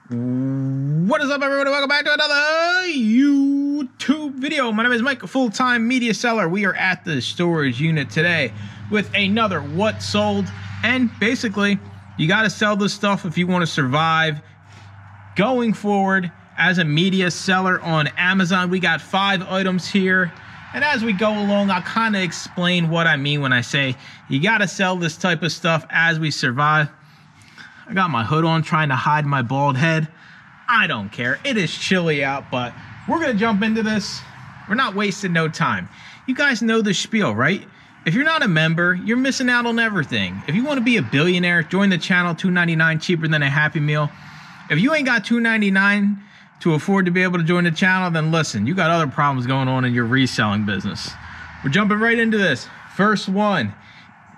What is up, everyone? Welcome back to another YouTube video. My name is Mike, a full-time media seller. We are at the storage unit today with another what sold. And basically, you got to sell this stuff if you want to survive going forward as a media seller on Amazon. We got 5 items here. And as we go along, I'll kind of explain what I mean when I say you got to sell this type of stuff as we survive. I got my hood on trying to hide my bald head. I don't care. It is chilly out, but we're going to jump into this. We're not wasting no time. You guys know the spiel, right? If you're not a member, you're missing out on everything. If you want to be a billionaire, join the channel. $2.99 cheaper than a Happy Meal. If you ain't got $2.99 to afford to be able to join the channel, then listen, you got other problems going on in your reselling business. We're jumping right into this. First one,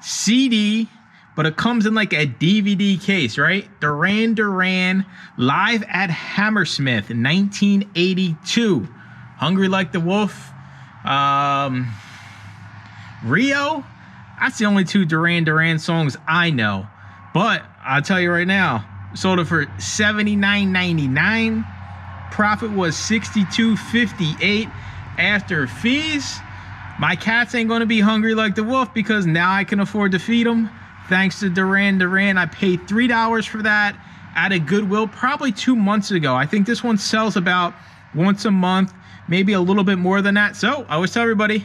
CD, but it comes in like a DVD case, right? Duran Duran, Live at Hammersmith, 1982. Hungry Like the Wolf. Rio, that's the only 2 Duran Duran songs I know. But I'll tell you right now, sold it for $79.99. Profit was $62.58 after fees. My cats ain't gonna be hungry like the wolf because now I can afford to feed them. Thanks to Duran Duran, I paid $3 for that at a Goodwill probably 2 months ago. I think this one sells about once a month, maybe a little bit more than that. So I always tell everybody,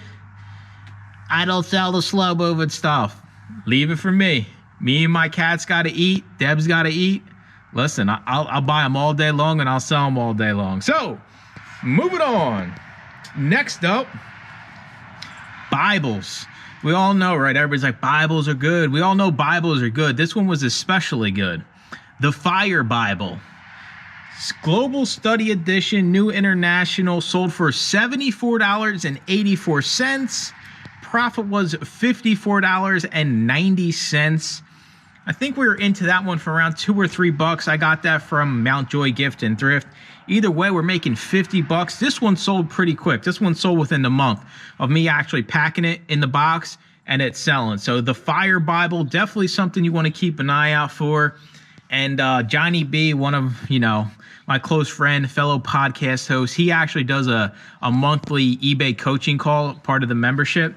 I don't sell the slow moving stuff. Leave it for me. Me and my cats got to eat. Debs got to eat. Listen, I'll buy them all day long and I'll sell them all day long. So moving on. Next up, Bibles. We all know, right? Everybody's like, Bibles are good. We all know Bibles are good. This one was especially good. The Fire Bible. Global Study Edition, New International, sold for $74.84. Profit was $54.90. I think we were into that one for around $2 or $3. I got that from Mount Joy Gift and Thrift. Either way, we're making $50. This one sold pretty quick. This one sold within the month of me actually packing it in the box and it's selling. So the Fire Bible, definitely something you want to keep an eye out for. And Johnny B, one of, my close friend, fellow podcast host, he actually does a monthly eBay coaching call, part of the membership.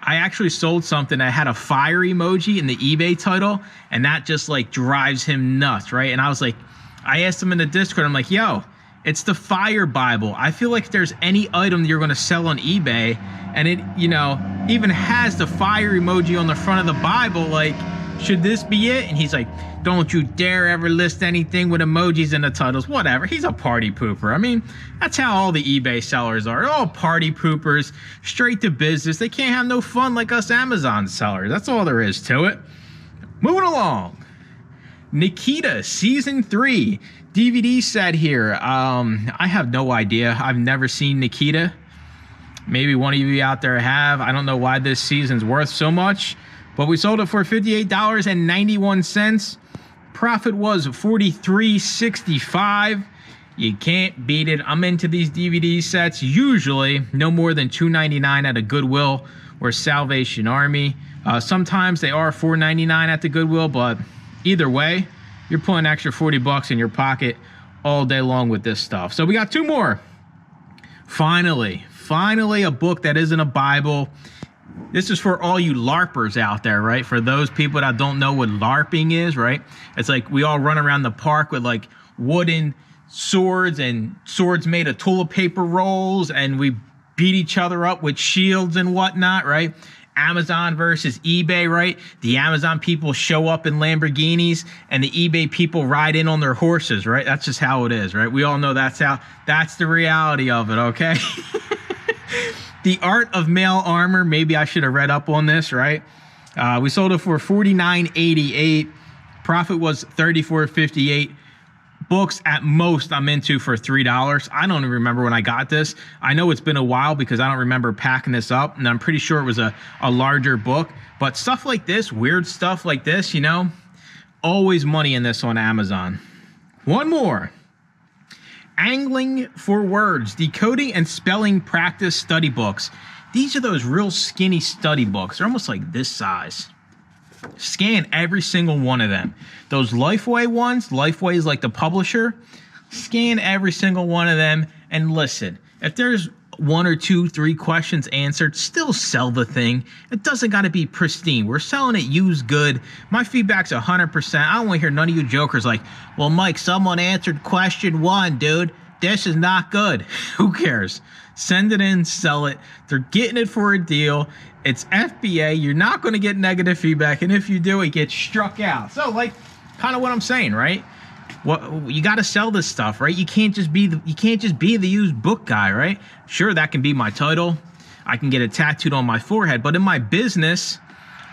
I actually sold something that had a fire emoji in the eBay title, and that just like drives him nuts, right? And I was like, I asked him in the Discord, I'm like, yo, it's the Fire Bible. I feel like if there's any item that you're going to sell on eBay and it, even has the fire emoji on the front of the Bible, like, should this be it? And he's like, don't you dare ever list anything with emojis in the titles. Whatever. He's a party pooper. I mean, that's how all the eBay sellers are. They're all party poopers, straight to business. They can't have no fun like us Amazon sellers. That's all there is to it. Moving along. Nikita Season 3 DVD set here. I have no idea. I've never seen Nikita. Maybe one of you out there have. I don't know why this season's worth so much, but we sold it for $58.91. Profit was $43.65. You can't beat it. I'm into these DVD sets, usually no more than $2.99 at a Goodwill or Salvation Army. Sometimes they are $4.99 at the Goodwill, but either way, you're pulling extra $40 in your pocket all day long with this stuff. So we got 2 more. Finally, a book that isn't a Bible. This is for all you LARPers out there, right? For those people that don't know what LARPing is, right? It's like we all run around the park with like wooden swords and swords made of toilet paper rolls, and we beat each other up with shields and whatnot, right? Amazon versus eBay, right? The Amazon people show up in Lamborghinis and the eBay people ride in on their horses, right? That's just how it is, right? We all know that's the reality of it, okay? The Art of Male Armor. Maybe I should have read up on this, right? We sold it for $49.88. Profit was $34.58. Books at most I'm into for $3. I don't even remember when I got this. I know it's been a while because I don't remember packing this up, and I'm pretty sure it was a larger book. But stuff like this, weird stuff like this, always money in this on Amazon. One more. Angling for Words, Decoding and Spelling Practice Study Books. These are those real skinny study books. They're almost like this size. Scan every single one of them. Those Lifeway ones, Lifeway is like the publisher. Scan every single one of them and listen. If there's 1 or 2, 3 questions answered, still sell the thing. It doesn't got to be pristine. We're selling it used good. My feedback's 100%. I don't want to hear none of you jokers like, well, Mike, someone answered question 1, dude. This is not good. Who cares? Send it in, sell it. They're getting it for a deal. It's FBA. You're not going to get negative feedback. And if you do, it gets struck out. So like kind of what I'm saying, right? What you got to sell this stuff, right? You can't just be the used book guy, right? Sure, that can be my title. I can get it tattooed on my forehead, but in my business,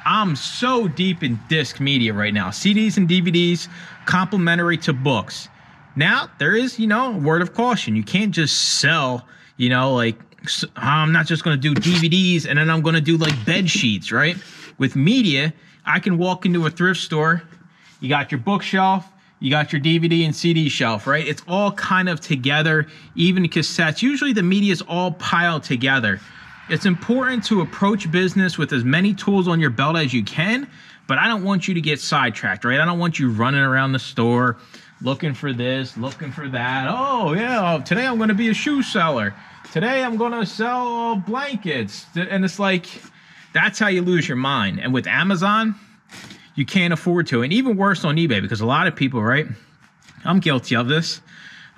I'm so deep in disc media right now. CDs and DVDs complementary to books. Now, there is, a word of caution. You can't just sell, like, I'm not just going to do DVDs and then I'm going to do like bed sheets, right? With media, I can walk into a thrift store. You got your bookshelf, you got your DVD and CD shelf, right? It's all kind of together, even cassettes. Usually the media is all piled together. It's important to approach business with as many tools on your belt as you can, but I don't want you to get sidetracked, right? I don't want you running around the store looking for this, looking for that. Oh, yeah, today I'm going to be a shoe seller. Today I'm going to sell blankets. And it's like, that's how you lose your mind. And with Amazon, you can't afford to. And even worse on eBay, because a lot of people, right? I'm guilty of this.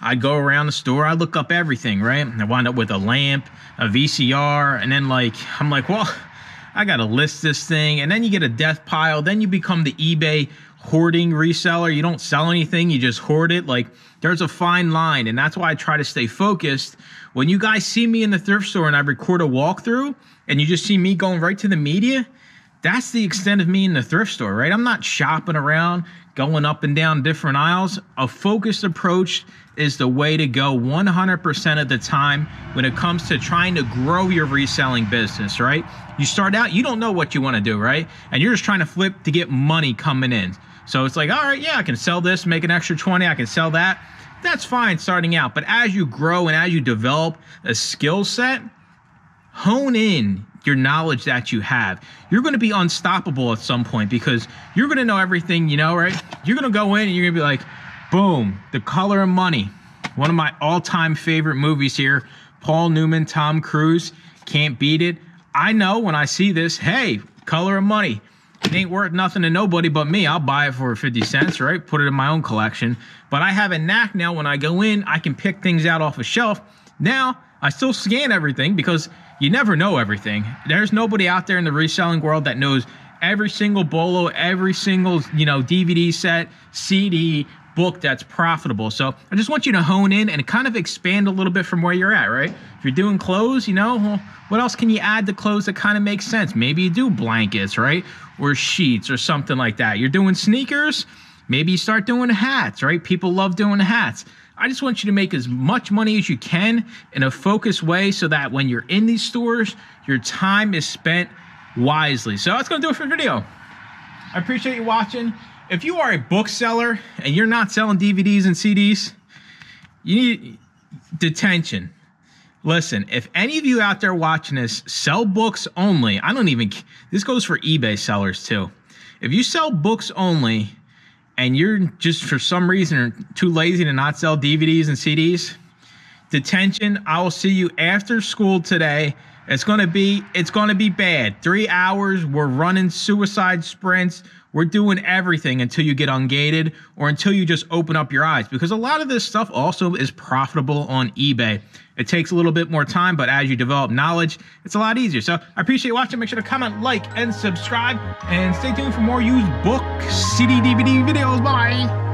I go around the store, I look up everything, right? I wind up with a lamp, a VCR, and then I'm like, well, I got to list this thing. And then you get a death pile. Then you become the eBay hoarding reseller. You don't sell anything, you just hoard it. Like, there's a fine line, and that's why I try to stay focused. When you guys see me in the thrift store and I record a walkthrough and you just see me going right to the media, that's the extent of me in the thrift store, right? I'm not shopping around, going up and down different aisles. A focused approach is the way to go 100% of the time when it comes to trying to grow your reselling business, right? You start out, you don't know what you want to do, right? And you're just trying to flip to get money coming in. So it's like, all right, yeah, I can sell this, make an extra 20, I can sell that. That's fine starting out. But as you grow and as you develop a skill set, hone in your knowledge that you have. You're going to be unstoppable at some point because you're going to know everything, right? You're going to go in and you're going to be like, boom, The Color of Money. One of my all-time favorite movies here. Paul Newman, Tom Cruise, can't beat it. I know when I see this, hey, Color of Money. It ain't worth nothing to nobody but me. I'll buy it for 50 cents, right? Put it in my own collection. But I have a knack now when I go in, I can pick things out off a shelf. Now, I still scan everything because you never know everything. There's nobody out there in the reselling world that knows every single bolo, every single, DVD set, CD, book that's profitable. So I just want you to hone in and kind of expand a little bit from where you're at, right? If you're doing clothes, well, what else can you add to clothes that kind of makes sense? Maybe you do blankets, right? Or sheets or something like that. You're doing sneakers, maybe you start doing hats, right? People love doing hats. I just want you to make as much money as you can in a focused way so that when you're in these stores, your time is spent wisely. So that's going to do it for the video. I appreciate you watching. If you are a bookseller and you're not selling DVDs and CDs, you need detention. Listen, if any of you out there watching this sell books only, this goes for eBay sellers too. If you sell books only and you're just for some reason too lazy to not sell DVDs and CDs, detention. I will see you after school today. It's gonna be bad. 3 hours, we're running suicide sprints. We're doing everything until you get ungated or until you just open up your eyes, because a lot of this stuff also is profitable on eBay. It takes a little bit more time, but as you develop knowledge, it's a lot easier. So I appreciate you watching. Make sure to comment, like, and subscribe, and stay tuned for more used book, CD, DVD videos. Bye.